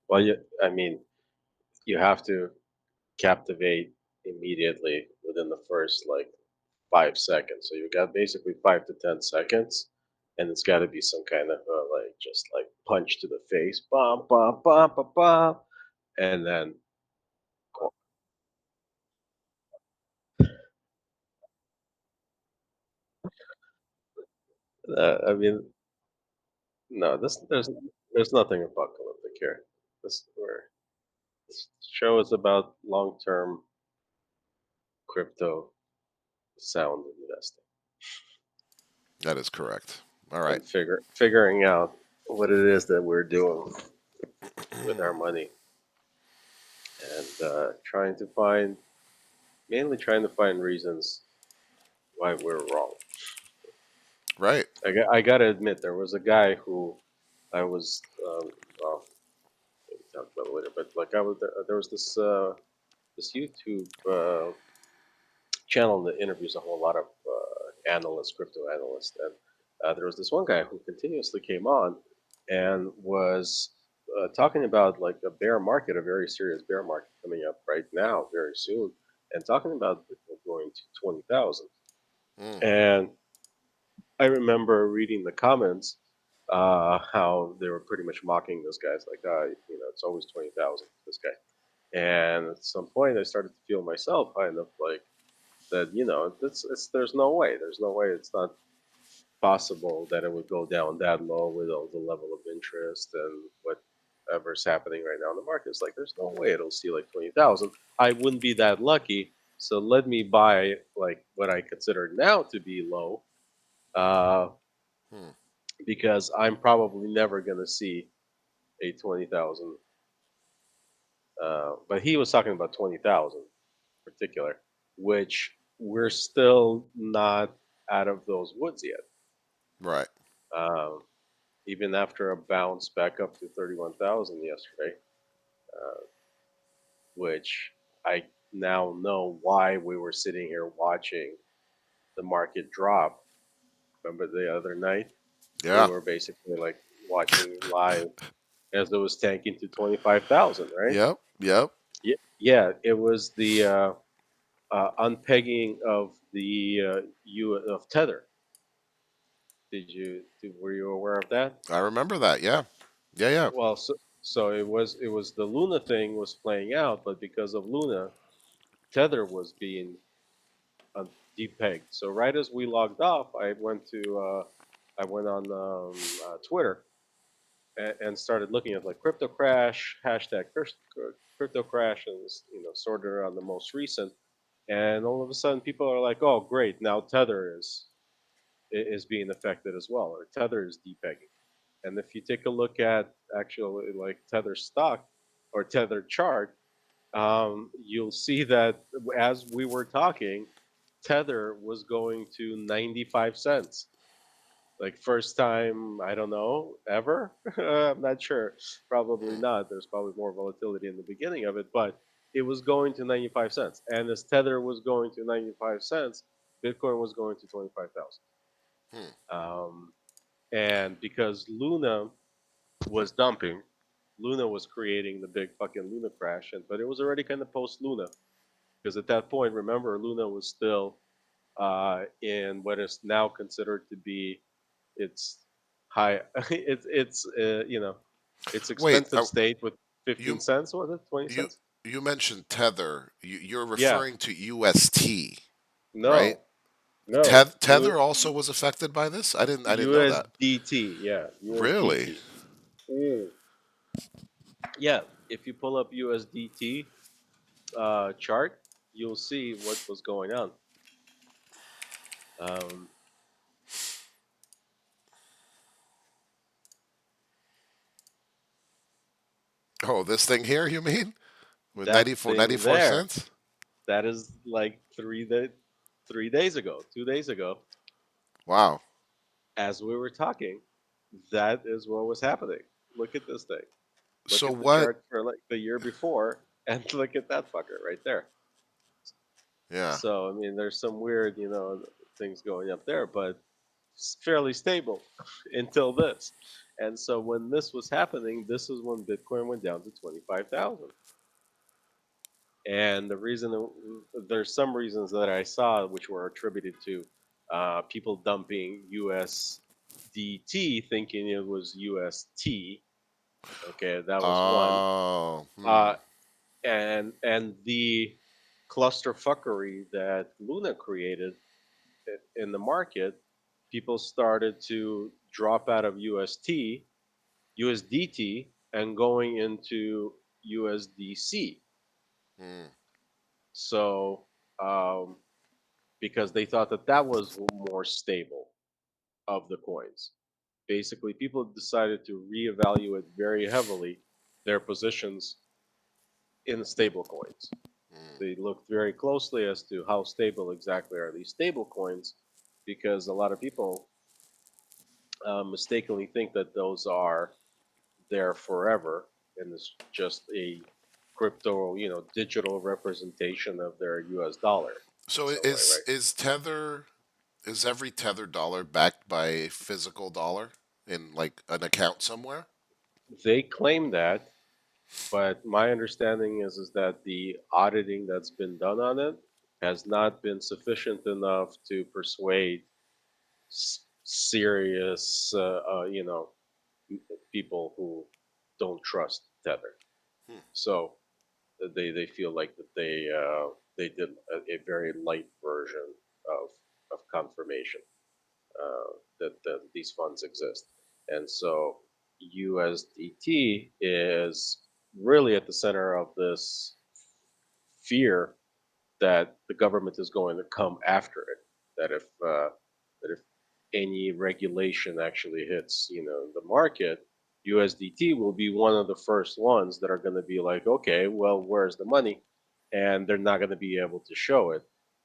Well, I mean, you have to captivate immediately within the first like 5 seconds. So you got basically 5 to 10 seconds, and it's got to be some kind of like just like punch to the face, bum bum bum bum bum, and then I mean, no, there's nothing apocalyptic here. This show is about long term crypto sound investing That is correct. All right. and figuring out what it is that we're doing with our money and trying to find reasons why we're wrong. Right. I gotta admit, there was a guy who I was, well, maybe talk about it later, but like there was this YouTube channel that interviews a whole lot of analysts, crypto analysts, and there was this one guy who continuously came on and was talking about like a bear market, a very serious bear market coming up right now, very soon, and talking about Bitcoin going to 20,000. Mm. And I remember reading the comments, how they were pretty much mocking this guy. It's like, it's always 20,000. This guy. And at some point, I started to feel myself kind of like that. There's no way. There's no way. It's not possible that it would go down that low with all the level of interest and whatever's happening right now in the market. It's like there's no way it'll see like 20,000. I wouldn't be that lucky. So let me buy like what I consider now to be low, uh, Hmm. because I'm probably never going to see a 20,000. But he was talking about 20,000 in particular, which we're still not out of those woods yet. Right. Um, Even after a bounce back up to 31,000 yesterday, uh, which I now know why we were sitting here watching the market drop. Remember the other night? We Yeah. were basically like watching live as it was tanking to 25,000, right? Yep. Yep. Yeah, it was the unpegging of the of Tether. Were you aware of that? I remember that. Yeah. Yeah. Yeah. Well, so it was the Luna thing was playing out, but because of Luna, Tether was being uh, depegged. So right as we logged off, I went on Twitter and started looking at like crypto crash hashtag crypto crash and sorted on the most recent. And all of a sudden, people are like, "Oh, great! Now Tether is being affected as well, or Tether is depegging." And if you take a look at actually like Tether stock or Tether chart, you'll see that as we were talking, Tether was going to 95 cents. Like first time, I don't know, ever. I'm not sure. Probably not. There's probably more volatility in the beginning of it, but it was going to 95 cents. And as Tether was going to 95 cents, Bitcoin was going to 25,000. Hmm. And because Luna was dumping, Luna was creating the big fucking Luna crash, but it was already kind of post Luna because at that point, remember, Luna was still in what is now considered to be its high, its Wait. expensive state with 15 You cents, was it 20 you cents? you mentioned Tether. You're Yeah, referring to UST, right? no, no, Tether also was affected by this. I didn't know that. USDT, yeah, Really? USDT. Mm. Yeah, if you pull up USDT chart, you'll see what was going on. Um, Oh, this thing here, you mean? With that 94 thing there, cents? that is like 3 days ago, 2 days ago, Wow. as we were talking, that is what was happening. Look at this thing. Look So at the what? chart for like the year before, and look at that fucker right there. Yeah. So I mean, there's some weird, things going up there, but it's fairly stable until this. And so when this was happening, this is when Bitcoin went down to 25,000. And the reason there's some reasons that I saw which were attributed to people dumping USDT, thinking it was UST. Okay, that was one. Oh, Uh, and the clusterfuckery that Luna created in the market, people started to drop out of USDT, and going into USDC. hmm. So um, because they thought that that was more stable of the coins. Basically, people decided to reevaluate very heavily their positions in stable coins. Hmm. They looked very closely as to how stable exactly are these stable coins, because a lot of people mistakenly think that those are there forever, and it's just a crypto, digital representation of their U.S. dollar in So some way, right? is every Tether dollar backed by a physical dollar in like an account somewhere? They claim that, but my understanding is that the auditing that's been done on it has not been sufficient enough to persuade serious, people who don't trust Tether. Hmm. So they feel like that they did a very light version of confirmation that these funds exist, and so USDT is really at the center of this fear that the government is going to come after it. That if any regulation actually hits, the market, USDT will be one of the first ones that are going to be like, okay, well, where's the money? And they're not going to be able to show it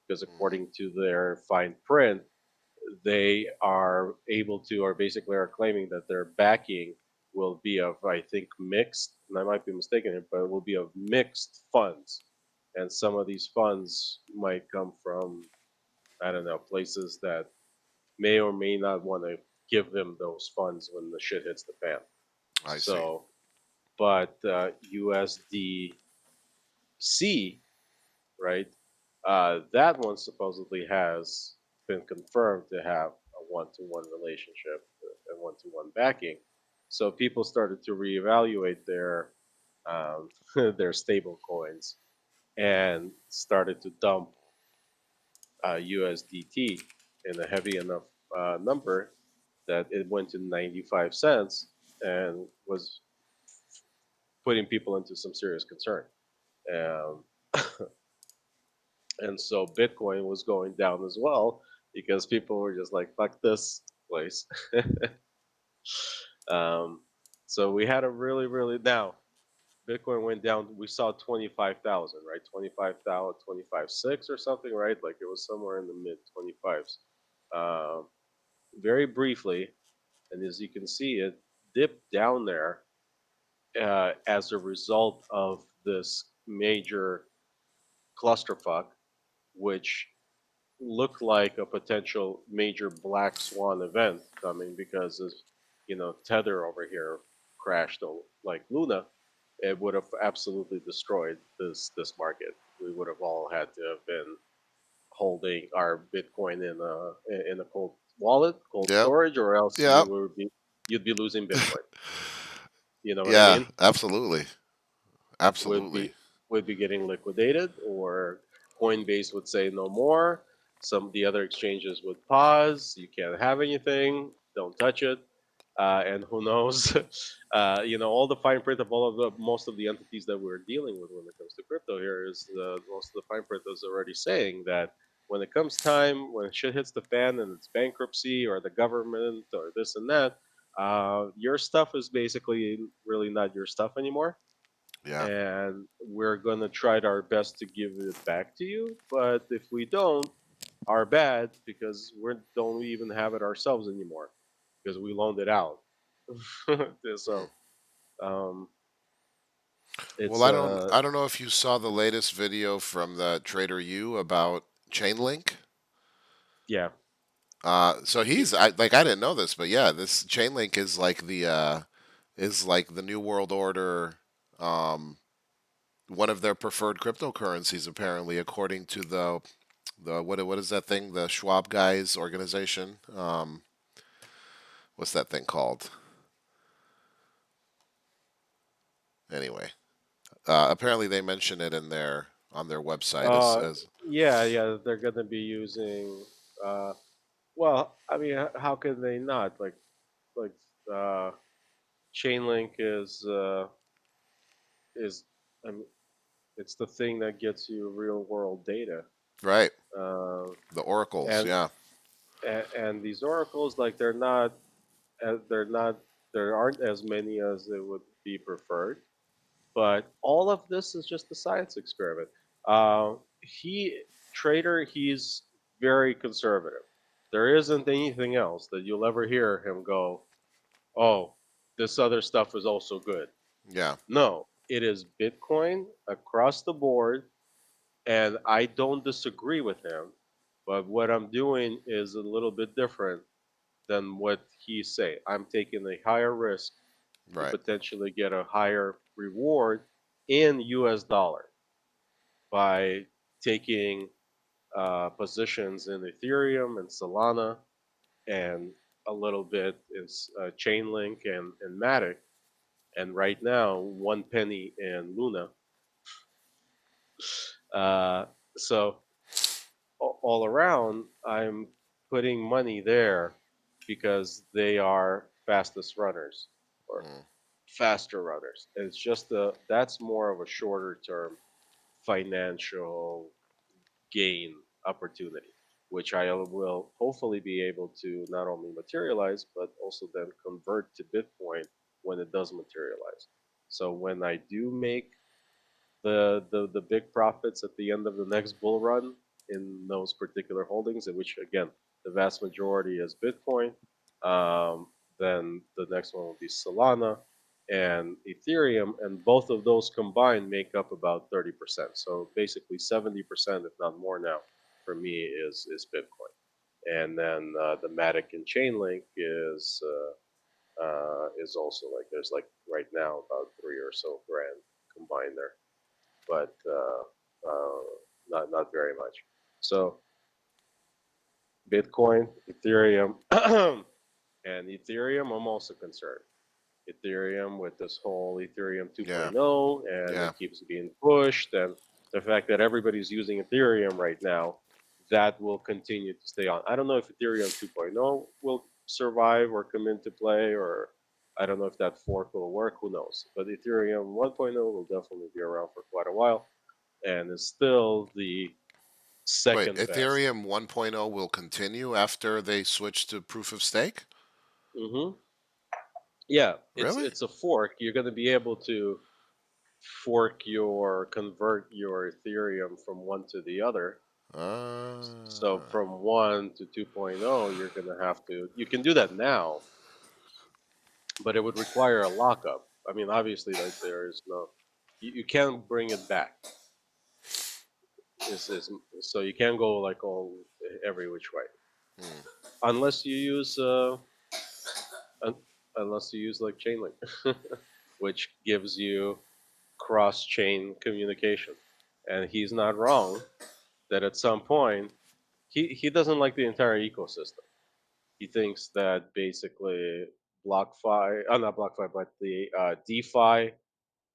because Hmm. according to their fine print, they are able to, or basically are claiming that their backing will be of, I think, mixed, and I might be mistaken here, but it will be of mixed funds. And some of these funds might come from, I don't know, places that may or may not want to give them those funds when the shit hits the fan. I see. So, but USDC, right? That one supposedly has been confirmed to have a one-to-one relationship and one-to-one backing. So people started to reevaluate their stable coins and started to dump USDT in a heavy enough number that it went to 95 cents and was putting people into some serious concern. Um, and so Bitcoin was going down as well because people were just like, "Fuck this place." um, so we had a really, really now Bitcoin went down. We saw 25,000, right? 25,000, 25.6 or something, right? Like it was somewhere in the mid 25s. Um, very briefly, and as you can see, it dipped down there as a result of this major clusterfuck, which looked like a potential major black swan event coming because as Tether over here crashed like Luna, it would have absolutely destroyed this market. We would have all had to have been holding our Bitcoin in a cold wallet, cold Yep. storage, or else Yep. you'd be losing Bitcoin. You know what I Yeah, mean? absolutely. would Absolutely. be would be getting liquidated, or Coinbase would say no more. Some of the other exchanges would pause. You can't have anything. Don't touch it. And who knows? All the fine print of all of the most of the entities that we're dealing with when it comes to crypto here is most of the fine print is already saying that when it comes time, when shit hits the fan and it's bankruptcy or the government or this and that, your stuff is basically really not your stuff anymore, Yeah. and we're gonna try our best to give it back to you. But if we don't, our bad because we don't even have it ourselves anymore because we loaned it out. Hmm. So um, Well, it's I don't know if you saw the latest video from the Trader U about Chainlink. yeah, So I didn't know this, but yeah, this Chainlink is like the New World Order, um, one of their preferred cryptocurrencies apparently, according to the what is that thing? The Schwab guys organization. What's that thing called? Anyway, apparently they mention it in their on their website Uh, as yeah, yeah, they're gonna be using. Uh, well, I mean, how can they not? Like, uh, Chainlink is, I mean, it's the thing that gets you real world data. right. Uh, The oracles, and yeah, and these oracles, like, they're not there aren't as many as it would be preferred. But all of this is just a science experiment. He Trader, he's very conservative. There isn't anything else that you'll ever hear him go, "Oh, this other stuff is also good." yeah, No, it is Bitcoin across the board, and I don't disagree with him. But what I'm doing is a little bit different than what he's saying. I'm taking a higher risk to right, potentially get a higher reward in US dollar by taking positions in Ethereum and Solana and a little bit in Chainlink and Matic. And right now, 1 penny in Luna. Uh, so all around, I'm putting money there because they are fastest runners or mm, faster runners. And it's just that's more of a shorter term financial gain opportunity, which I will hopefully be able to not only materialize, but also then convert to Bitcoin when it does materialize. So when I do make the big profits at the end of the next bull run in those particular holdings, in which again the vast majority is Bitcoin, then the next one will be Solana and Ethereum, and both of those combined make up about 30%. So basically 70%, if not more now, for me is Bitcoin, and then the Matic and Chainlink is also like there's like right now about 3 or so grand combined there, but not very much. So Bitcoin, Ethereum, and Ethereum, I'm also concerned. Ethereum with this whole Ethereum yeah, 2.0, and yeah, it keeps being pushed, and the fact that everybody's using Ethereum right now, that will continue to stay on. I don't know if Ethereum 2.0 will survive or come into play, or I don't know if that fork will work. Who knows? But Ethereum 1.0 will definitely be around for quite a while, and is still the Wait, second best. Ethereum 1.0 will continue after they switch to proof of stake? Hmm. Yeah, Really? it's a fork. You're going to be able to convert your Ethereum from one to the other. So Ah, from 1 to 2.0, you're going to have to, you can do that now, but it would require a lockup. I mean, obviously, like there is no, you can't bring it back. Is so you can't go like all every which way hmm, unless you use un- unless you use like Chainlink, which gives you cross-chain communication. And he's not wrong that at some point he doesn't like the entire ecosystem. He thinks that basically BlockFi, not BlockFi, but the DeFi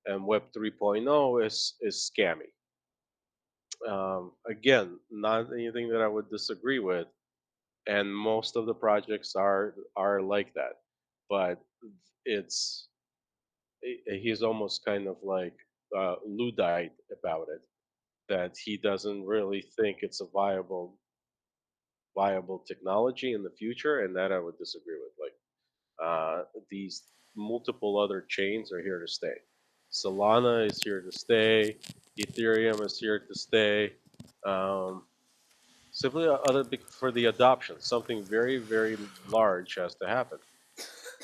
and Web 3.0 is scammy. Again, not anything that I would disagree with, and most of the projects are like that. But it's he's almost kind of like Luddite about it, that he doesn't really think it's a viable technology in the future, and that I would disagree with. Like these multiple other chains are here to stay. Solana is here to stay. Ethereum is here to stay. Um, simply for the adoption, something very very large has to happen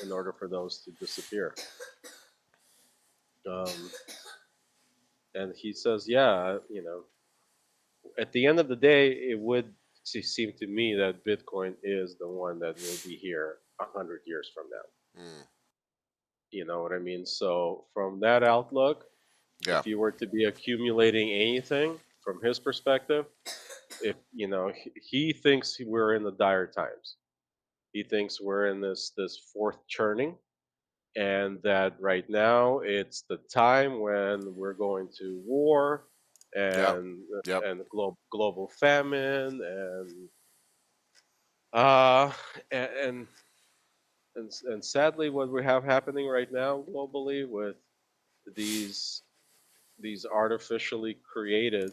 in order for those to disappear. Um, and he says, yeah, at the end of the day, it would. seemed to me that Bitcoin is the one that will be here 100 years from now. Mm. You know what I mean? So from that outlook, Yeah. if you were to be accumulating anything from his perspective, if he thinks we're in the dire times. He thinks we're in this fourth churning, and that right now it's the time when we're going to war Yeah. and Yep. global famine uh and and sadly what we have happening right now globally with these these artificially created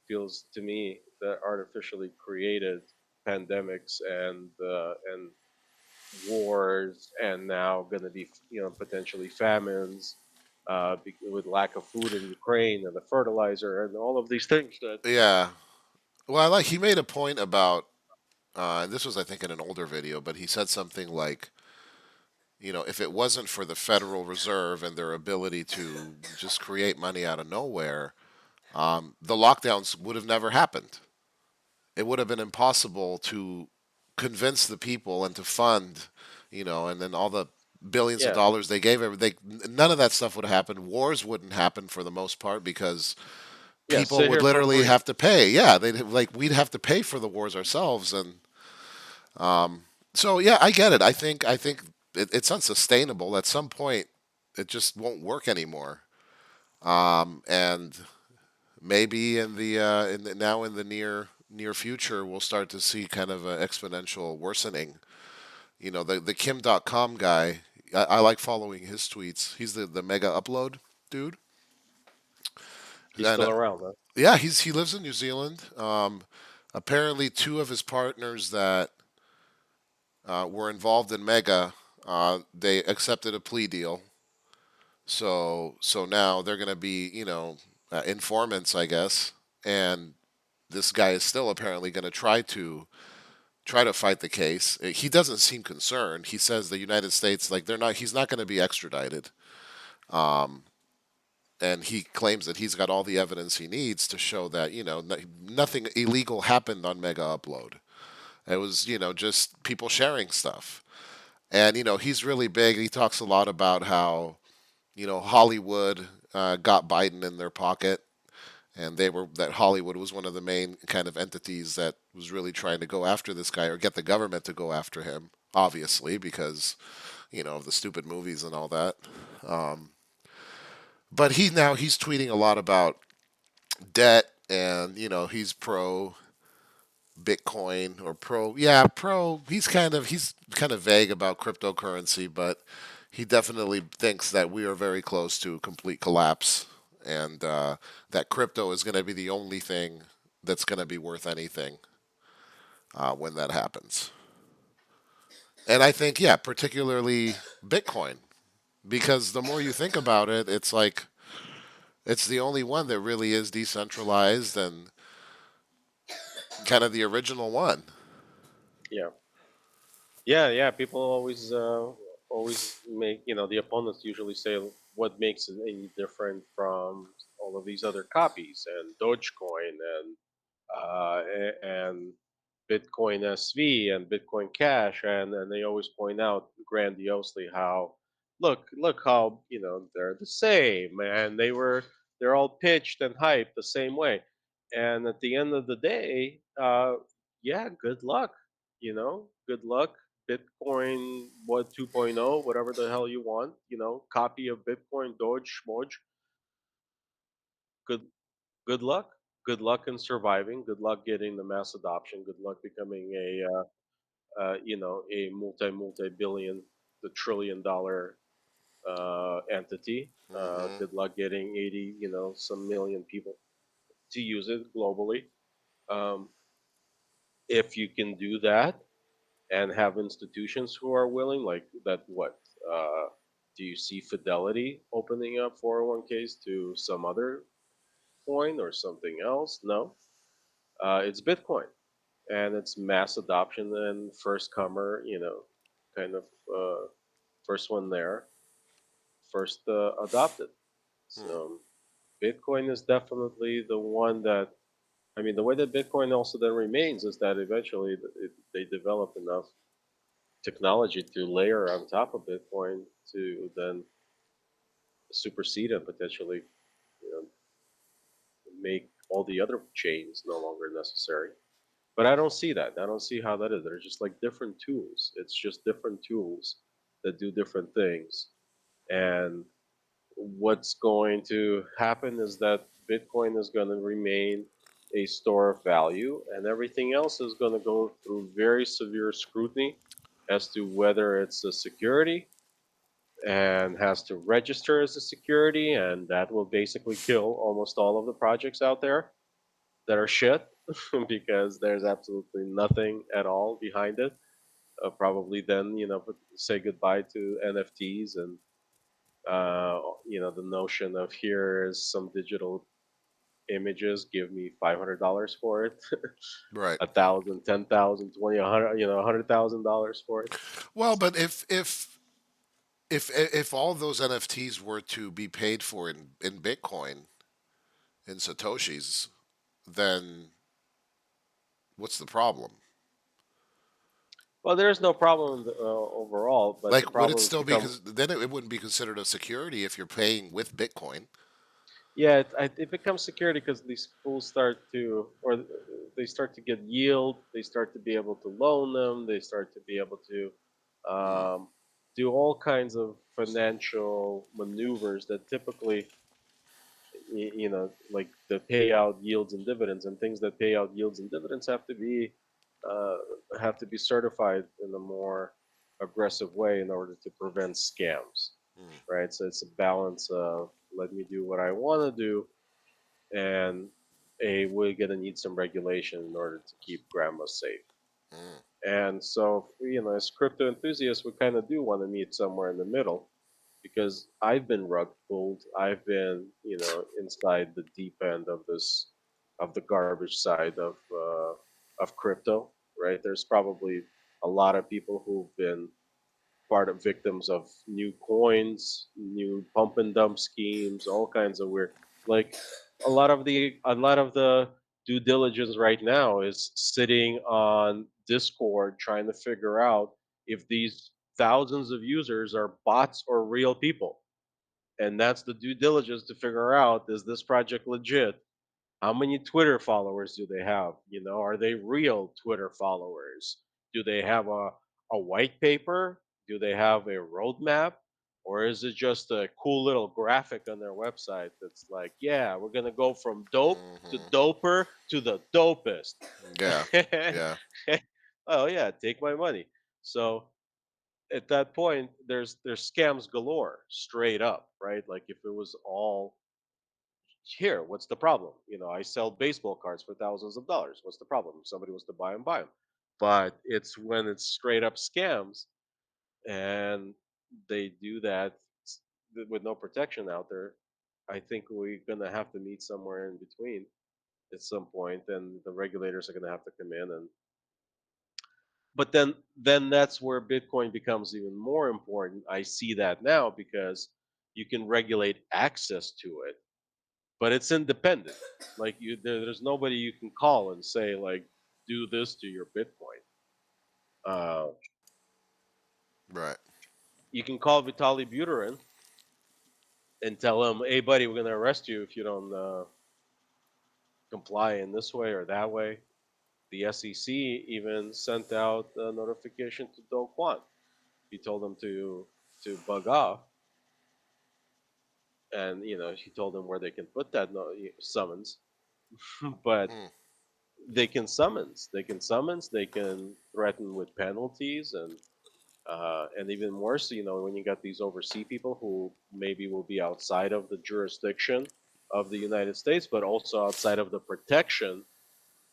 feels to me that artificially created pandemics and wars and now going to be potentially famines with lack of food in Ukraine and the fertilizer and all of these things that Yeah. Well, I like he made a point about and this was I think in an older video, but he said something like, if it wasn't for the Federal Reserve and their ability to just create money out of nowhere, the lockdowns would have never happened. It would have been impossible to convince the people and to fund, and then all the billions of yeah dollars they gave none of that stuff would have happened. Wars wouldn't happen for the most part because yeah people sit would here for literally free. have to pay. Yeah, they'd like we'd have to pay for the wars ourselves, and so yeah, I get it. I think it's unsustainable. At some point, it just won't work anymore. And maybe now in the near future, we'll start to see kind of an exponential worsening. The Kim.com guy. I like following his tweets. He's the mega upload dude, He's and still around, huh? yeah, he lives in New Zealand. Apparently, two of his partners that were involved in Mega, they accepted a plea deal. So now they're going to be, informants, I guess. And this guy is still apparently going to try to fight the case. He doesn't seem concerned. He says the United States, like they're not. He's not going to be extradited. And he claims that he's got all the evidence he needs to show that nothing illegal happened on Mega Upload. It was just people sharing stuff. And he's really big. He talks a lot about how Hollywood got Biden in their pocket, and that Hollywood was one of the main kind of entities that was really trying to go after this guy or get the government to go after him. Obviously, because of the stupid movies and all that. But he's tweeting a lot about debt, and he's pro Bitcoin or pro, yeah, pro. He's kind of vague about cryptocurrency, but he definitely thinks that we are very close to complete collapse, and that crypto is going to be the only thing that's going to be worth anything when that happens. And I think, yeah, particularly Bitcoin, because the more you think about it, it's like it's the only one that really is decentralized and kind of the original one. Yeah, yeah. People always make the opponents usually say what makes it any different from all of these other copies and Dogecoin and Bitcoin SV and Bitcoin Cash, and they always point out grandiosely how look how they're the same and they're all pitched and hyped the same way, and at the end of the day, yeah, good luck, good luck. Bitcoin what 2.0, whatever the hell you want, copy of Bitcoin, Doge, Schmodge, good good luck. Good luck in surviving. Good luck getting the mass adoption. Good luck becoming a multi billion, the $1 trillion entity. Hmm. Good luck getting 80, some million people to use it globally. Um, if you can do that and have institutions who are willing, like that, what do you see Fidelity opening up 401ks to some other coin or something else? No, it's Bitcoin. And it's mass adoption and first comer, kind of first one there, first adopted. Hmm. So Bitcoin is definitely the one that I mean, the way that Bitcoin also then remains is that eventually they develop enough technology to layer on top of Bitcoin to then supersede and potentially, you know, make all the other chains no longer necessary. But I don't see that. I don't see how that is. They're just like different tools. It's just different tools that do different things. And what's going to happen is that Bitcoin is going to remain a store of value, and everything else is going to go through very severe scrutiny as to whether it's a security and has to register as a security, and that will basically kill almost all of the projects out there that are shit because there's absolutely nothing at all behind it. Probably then, say goodbye to NFTs and the notion of here is some digital images, give me $500 for it, Right. 1,000, 10,000, 20, 100, $100,000 for it. Well, but if all of those NFTs were to be paid for in Bitcoin, in Satoshis, then what's the problem? Well, there's no problem overall, but the Like, would it problems still be, become, because then it wouldn't be considered a security if you're paying with Bitcoin. yeah, it becomes security because these fools start to, or they start to get yield, they start to be able to loan them, they start to be able to Mm, um, do all kinds of financial maneuvers that typically like the payout yields and dividends, and things that pay out yields and dividends uh, have to be certified in a more aggressive way in order to prevent scams, mm, right? So it's a balance of let me do what I want to do, and we're gonna need some regulation in order to keep grandma safe. mm, And so, as crypto enthusiasts, we kind of do want to meet somewhere in the middle because I've been rug pulled. I've been, inside the deep end of the garbage side of crypto. Right? There's probably a lot of people who've been part of victims of new coins, new pump and dump schemes, all kinds of weird. Like a lot of the due diligence right now is sitting on Discord trying to figure out if these thousands of users are bots or real people. And that's the due diligence to figure out, is this project legit? How many Twitter followers do they have? Are they real Twitter followers? Do they have a white paper? Do they have a roadmap? Or is it just a cool little graphic on their website that's like, yeah, we're going to go from dope to hmm doper to the dopest? Yeah, yeah, Oh, yeah, take my money. So at that point, there's scams galore, straight up, right? Like if it was all here, what's the problem? I sell baseball cards for thousands of dollars. What's the problem? If somebody wants to buy them. But it's when it's straight up scams and they do that with no protection out there. I think we're gonna have to meet somewhere in between at some point, and the regulators are gonna have to come in. And but then that's where Bitcoin becomes even more important. I see that now because you can regulate access to it, but it's independent. Like there's nobody you can call and say like, do this to your Bitcoin. Uh, right. you can call Vitaly Buterin and tell him, "Hey, buddy, we're gonna arrest you if you don't comply in this way or that way." The SEC even sent out a notification to Do Kwon. He told him to bug off, and he told them where they can put that summons. But Mm, they can summons, they can threaten with penalties, and even more so, when you got these overseas people who maybe will be outside of the jurisdiction of the United States, but also outside of the protection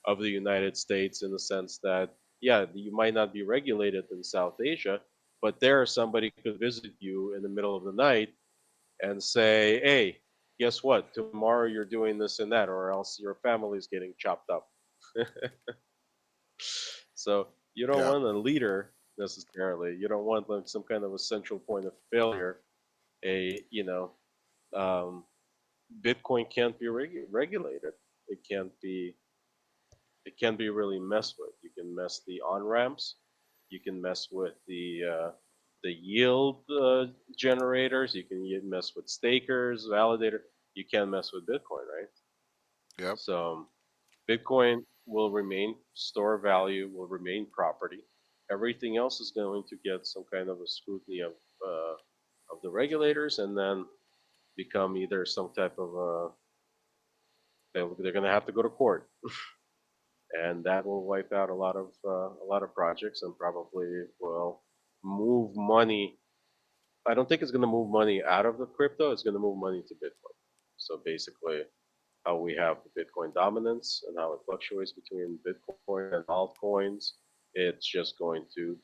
of the United States, in the sense that, yeah, you might not be regulated in South Asia, but there somebody could visit you in the middle of the night and say, hey, guess what? Tomorrow you're doing this and that, or else your family's getting chopped up. So you don't yeah, want a leader necessarily. You don't want like some kind of a central point of failure. A um, Bitcoin can't be regulated. It can't be. it can be really messed with. You can mess the on ramps. You can mess with the yield generators. You can mess with stakers, validator. You can mess with Bitcoin, right? Yep. So Bitcoin will remain store value, will remain property. Everything else is going to get some kind of a scrutiny of the regulators, and then become either some type of they're going to have to go to court, and that will wipe out a lot of projects and probably will move money. I don't think it's going to move money out of the crypto. It's going to move money to Bitcoin. So basically, how we have the Bitcoin dominance and how it fluctuates between Bitcoin and altcoins, it's just going to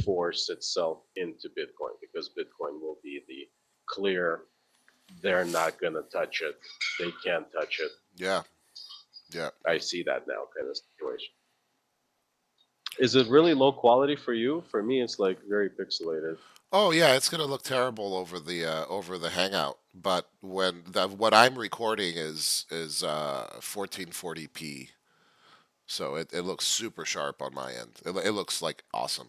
force itself into Bitcoin because Bitcoin will be the clear, they're not going to touch it. They can't touch it. Yeah. Yeah. I see that now kind of situation. Is it really low quality for you? For me, it's like very pixelated. Oh yeah, it's gonna look terrible over the Hangout. But what I'm recording is 1440p, so it looks super sharp on my end. It looks like awesome.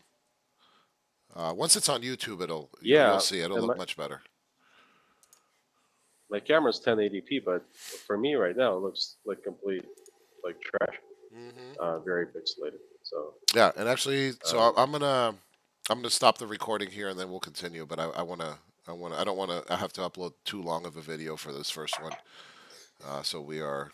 Once it's on YouTube, you'll Yeah, see it'll and look much better. my camera's 1080p, but for me right now, it looks like complete like trash. Very pixelated. So Yeah, and actually, so um, I'm gonna stop the recording here and then we'll continue. But I don't wanna I have to upload too long of a video for this first one. So we are